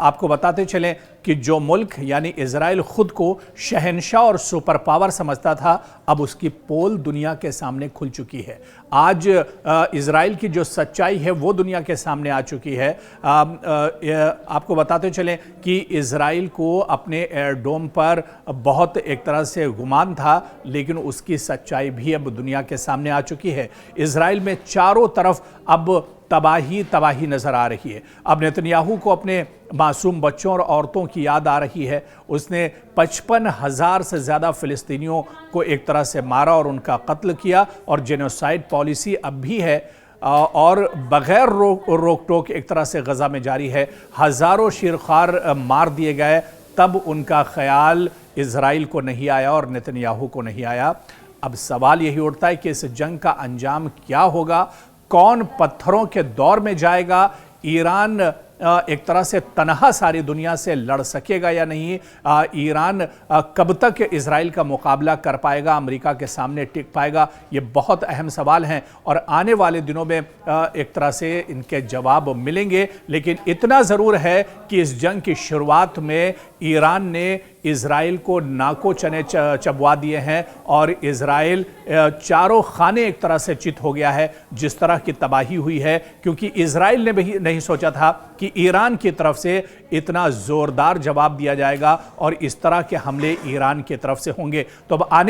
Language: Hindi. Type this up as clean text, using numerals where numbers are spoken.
आपको बताते चलें कि जो मुल्क यानी इजराइल खुद को शहंशाह और सुपर पावर समझता था, अब उसकी पोल दुनिया के सामने खुल चुकी है। आज इजराइल की जो सच्चाई है वो दुनिया के सामने आ चुकी है। आपको बताते चलें कि इजराइल को अपने एयरडोम पर बहुत एक तरह से गुमान था, लेकिन उसकी सच्चाई भी अब दुनिया के सामने आ चुकी है। इजराइल में चारों तरफ अब तबाही नजर आ रही है। अब नेतन्याहू को अपने मासूम बच्चों और औरतों की याद आ रही है। उसने 55,000 से ज़्यादा फ़िलिस्तीनियों को एक तरह से मारा और उनका कत्ल किया, और जेनोसाइड पॉलिसी अब भी है और बग़ैर रोक टोक एक तरह से गज़ा में जारी है। हज़ारों शिरखार मार दिए गए, तब उनका ख्याल इजराइल को नहीं आया और नेतन्याहू को नहीं आया। अब सवाल यही उठता है कि इस जंग का अंजाम क्या होगा, कौन पत्थरों के दौर में जाएगा, ईरान एक तरह से तनहा सारी दुनिया से लड़ सकेगा या नहीं, ईरान कब तक इजराइल का मुकाबला कर पाएगा, अमेरिका के सामने टिक पाएगा, ये बहुत अहम सवाल हैं और आने वाले दिनों में एक तरह से इनके जवाब मिलेंगे। लेकिन इतना ज़रूर है कि इस जंग की शुरुआत में ईरान ने इजराइल को नाको चने चबवा दिए हैं और इजराइल चारों खाने एक तरह से चित हो गया है। जिस तरह की तबाही हुई है, क्योंकि इजराइल ने भी नहीं सोचा था कि ईरान की तरफ से इतना ज़ोरदार जवाब दिया जाएगा और इस तरह के हमले ईरान की तरफ से होंगे। तो अब आने